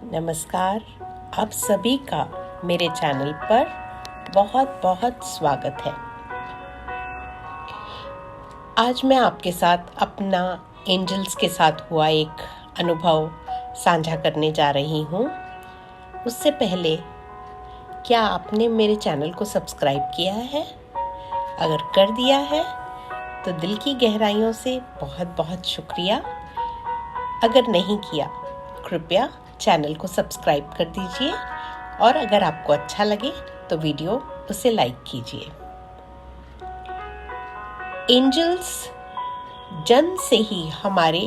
नमस्कार। आप सभी का मेरे चैनल पर बहुत बहुत स्वागत है। आज मैं आपके साथ अपना एंजल्स के साथ हुआ एक अनुभव साझा करने जा रही हूँ। उससे पहले क्या आपने मेरे चैनल को सब्सक्राइब किया है? अगर कर दिया है तो दिल की गहराइयों से बहुत बहुत शुक्रिया। अगर नहीं किया कृपया चैनल को सब्सक्राइब कर दीजिए और अगर आपको अच्छा लगे तो वीडियो उसे लाइक कीजिए। एंजल्स जन्म से ही हमारे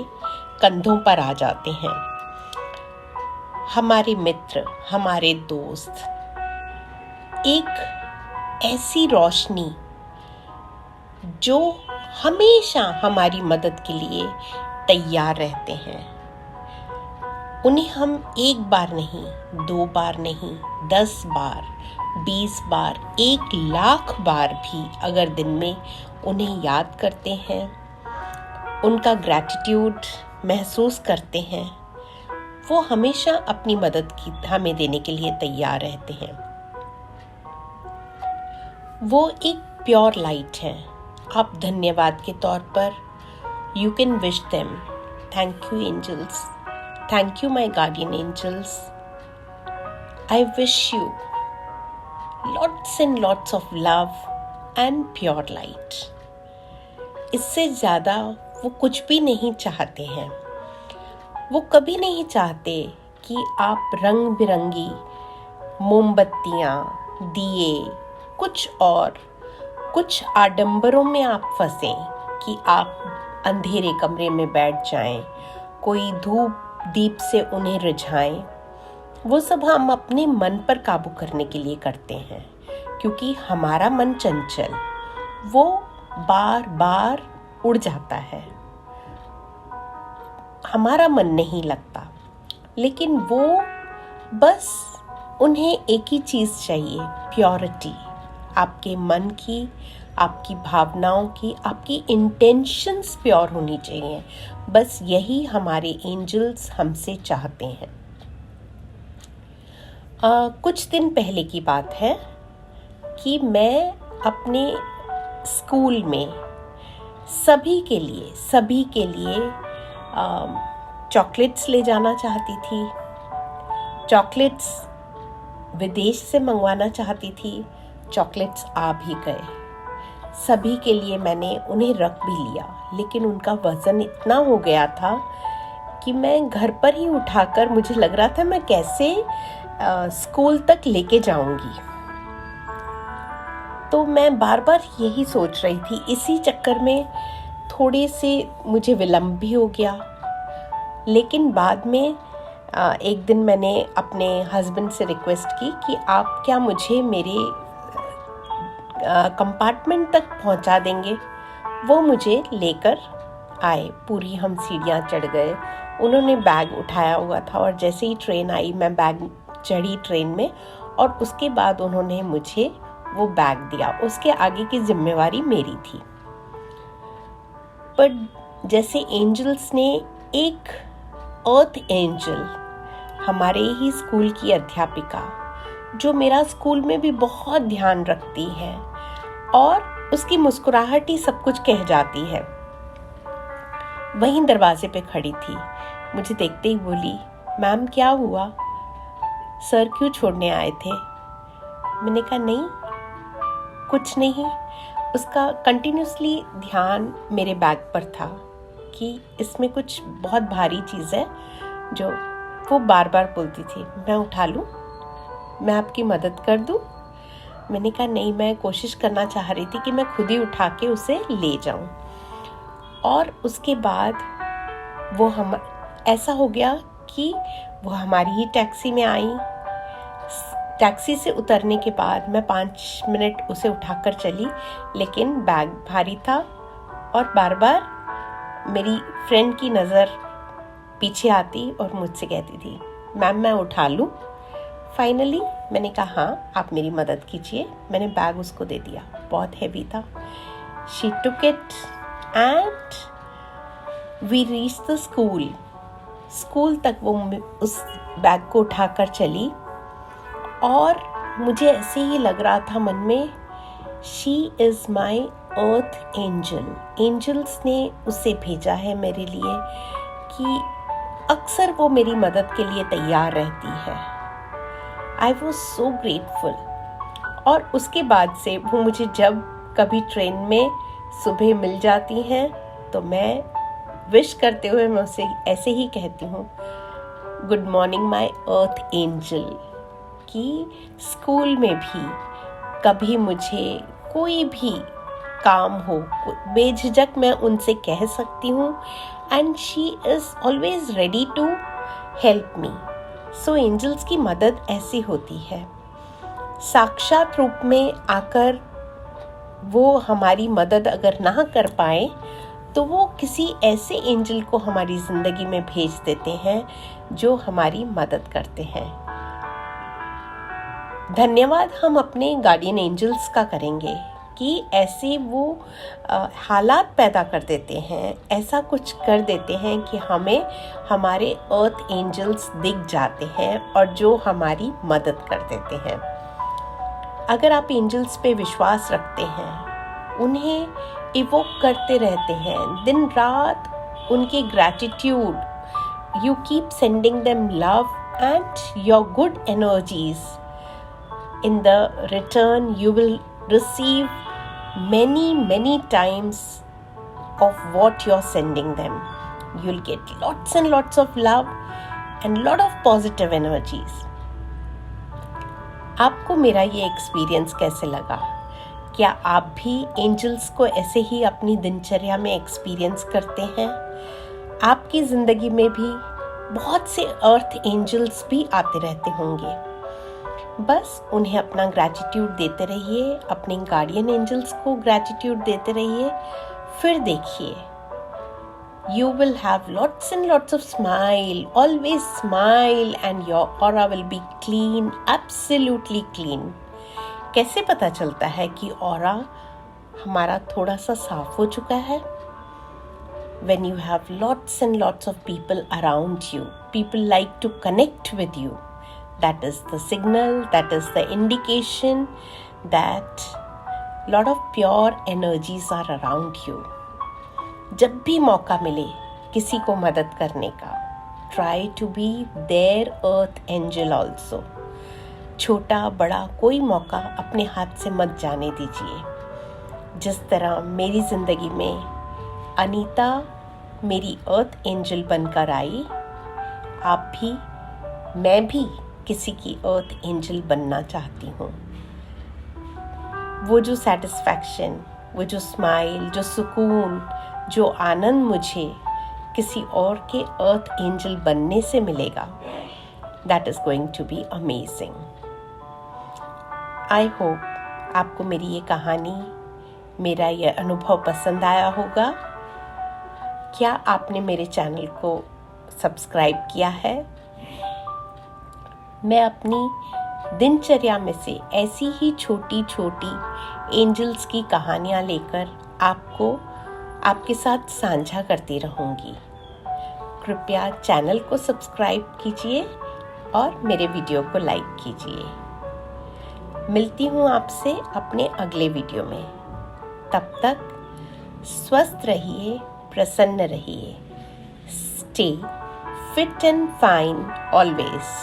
कंधों पर आ जाते हैं। हमारे मित्र, हमारे दोस्त, एक ऐसी रोशनी जो हमेशा हमारी मदद के लिए तैयार रहते हैं। उन्हें हम एक बार नहीं, 2 बार नहीं, 10 बार, 20 बार, 1,00,000 बार भी अगर दिन में उन्हें याद करते हैं, उनका ग्रैटिट्यूड महसूस करते हैं, वो हमेशा अपनी मदद की हमें देने के लिए तैयार रहते हैं। वो एक प्योर लाइट है। आप धन्यवाद के तौर पर you can wish them, thank you angels, thank you my guardian angels. I wish you lots and lots of love and pure light. इससे ज़्यादा वो कुछ भी नहीं चाहते हैं। वो कभी नहीं चाहते कि आप रंग बिरंगी मोमबत्तियाँ, दिए, कुछ आडंबरों में आप फंसें कि आप अंधेरे कमरे में बैठ जाएं, कोई धूप दीप से उन्हें रिझाएं। वो सब हम अपने मन पर काबू करने के लिए करते हैं, क्योंकि हमारा मन चंचल, वो बार बार उड़ जाता है, हमारा मन नहीं लगता। लेकिन वो बस उन्हें एक ही चीज़ चाहिए, प्योरिटी। आपके मन की, आपकी भावनाओं की, आपकी इंटेंशंस प्योर होनी चाहिए। बस यही हमारे एंजल्स हमसे चाहते हैं। कुछ दिन पहले की बात है कि मैं अपने स्कूल में सभी के लिए चॉकलेट्स ले जाना चाहती थी। चॉकलेट्स विदेश से मंगवाना चाहती थी। चॉकलेट्स आ भी गए। सभी के लिए मैंने उन्हें रख भी लिया, लेकिन उनका वज़न इतना हो गया था कि मैं घर पर ही उठाकर, मुझे लग रहा था मैं कैसे स्कूल तक लेके जाऊंगी। तो मैं बार बार यही सोच रही थी। इसी चक्कर में थोड़े से मुझे विलम्ब भी हो गया। लेकिन बाद में एक दिन मैंने अपने हस्बैंड से रिक्वेस्ट की कि आप क्या मुझे मेरे कंपार्टमेंट तक पहुंचा देंगे। वो मुझे लेकर आए। पूरी हम सीढ़ियाँ चढ़ गए। उन्होंने बैग उठाया हुआ था और जैसे ही ट्रेन आई मैं बैग चढ़ी ट्रेन में, और उसके बाद उन्होंने मुझे वो बैग दिया। उसके आगे की जिम्मेवारी मेरी थी। पर जैसे एंजल्स ने, एक अर्थ एंजल, हमारे ही स्कूल की अध्यापिका, जो मेरा स्कूल में भी बहुत ध्यान रखती है और उसकी मुस्कुराहट ही सब कुछ कह जाती है, वहीं दरवाजे पे खड़ी थी। मुझे देखते ही बोली, मैम क्या हुआ, सर क्यों छोड़ने आए थे? मैंने कहा नहीं, कुछ नहीं। उसका कंटिन्यूसली ध्यान मेरे बैग पर था कि इसमें कुछ बहुत भारी चीज़ है, जो वो बार बार बोलती थी, मैं उठा लूँ, मैं आपकी मदद कर दूँ। मैंने कहा नहीं, मैं कोशिश करना चाह रही थी कि मैं खुद ही उठा के उसे ले जाऊं। और उसके बाद वो ऐसा हो गया कि वो हमारी ही टैक्सी में आई। टैक्सी से उतरने के बाद मैं 5 मिनट उसे उठाकर चली, लेकिन बैग भारी था और बार बार मेरी फ्रेंड की नज़र पीछे आती और मुझसे कहती थी, मैम मैं उठा लूँ। फाइनली मैंने कहा हाँ, आप मेरी मदद कीजिए। मैंने बैग उसको दे दिया, बहुत हैवी था। She took it and we reached the school. School तक वो उस बैग को उठाकर चली और मुझे ऐसे ही लग रहा था मन में, she is my earth angel. Angels ने उसे भेजा है मेरे लिए कि अक्सर वो मेरी मदद के लिए तैयार रहती है। I was so grateful. और उसके बाद से वो मुझे जब कभी ट्रेन में सुबह मिल जाती हैं तो मैं विश करते हुए मैं उसे ऐसे ही कहती हूँ, गुड मॉर्निंग माई अर्थ एंजल। कि स्कूल में भी कभी मुझे कोई भी काम हो, बेझिझक मैं उनसे कह सकती हूँ and she is always ready to help me. So angels की मदद ऐसी होती है, साक्षात रूप में आकर वो हमारी मदद अगर ना कर पाए तो वो किसी ऐसे एंजल को हमारी ज़िंदगी में भेज देते हैं जो हमारी मदद करते हैं। धन्यवाद हम अपने गार्डियन एंजल्स का करेंगे कि ऐसे वो हालात पैदा कर देते हैं, ऐसा कुछ कर देते हैं कि हमें हमारे अर्थ एंजल्स दिख जाते हैं और जो हमारी मदद कर देते हैं। अगर आप एंजल्स पे विश्वास रखते हैं, उन्हें इवोक करते रहते हैं दिन रात, उनके gratitude, you keep sending them love and your good energies, in the return you will receive many times of what you're sending them. You'll get lots and lots of love and lot of positive energies. आपको मेरा ये experience कैसे लगा? क्या आप भी angels को ऐसे ही अपनी दिनचर्या में एक्सपीरियंस करते हैं? आपकी ज़िंदगी में भी बहुत से अर्थ एंजल्स भी आते रहते होंगे। बस उन्हें अपना ग्रैटिट्यूड देते रहिए, अपने गार्डियन एंजल्स को ग्रैटिट्यूड देते रहिए। फिर देखिए, you will have lots and lots of smile, always smile and your aura will be clean, absolutely clean. कैसे पता चलता है कि ऑरा हमारा थोड़ा सा साफ हो चुका है? When you have lots and lots of people around you, people like to connect with you. That is the signal, that is the indication that lot of pure energies are around you. जब भी मौका मिले किसी को मदद करने का, try to be their earth angel also. छोटा बड़ा कोई मौका अपने हाथ से मत जाने दीजिए। जिस तरह मेरी ज़िंदगी में अनीता मेरी अर्थ एंजल बनकर आई, आप भी, मैं भी किसी की अर्थ एंजल बनना चाहती हूँ। वो जो सेटिस्फैक्शन, वो जो स्माइल, जो सुकून, जो आनंद मुझे किसी और के अर्थ एंजल बनने से मिलेगा, that is going to be amazing. I hope आपको मेरी ये कहानी, मेरा ये अनुभव पसंद आया होगा। क्या आपने मेरे चैनल को सब्सक्राइब किया है? मैं अपनी दिनचर्या में से ऐसी ही छोटी छोटी एंजल्स की कहानियाँ लेकर आपके साथ साझा करती रहूँगी। कृपया चैनल को सब्सक्राइब कीजिए और मेरे वीडियो को लाइक कीजिए। मिलती हूँ आपसे अपने अगले वीडियो में। तब तक स्वस्थ रहिए, प्रसन्न रहिए। Stay fit and fine always.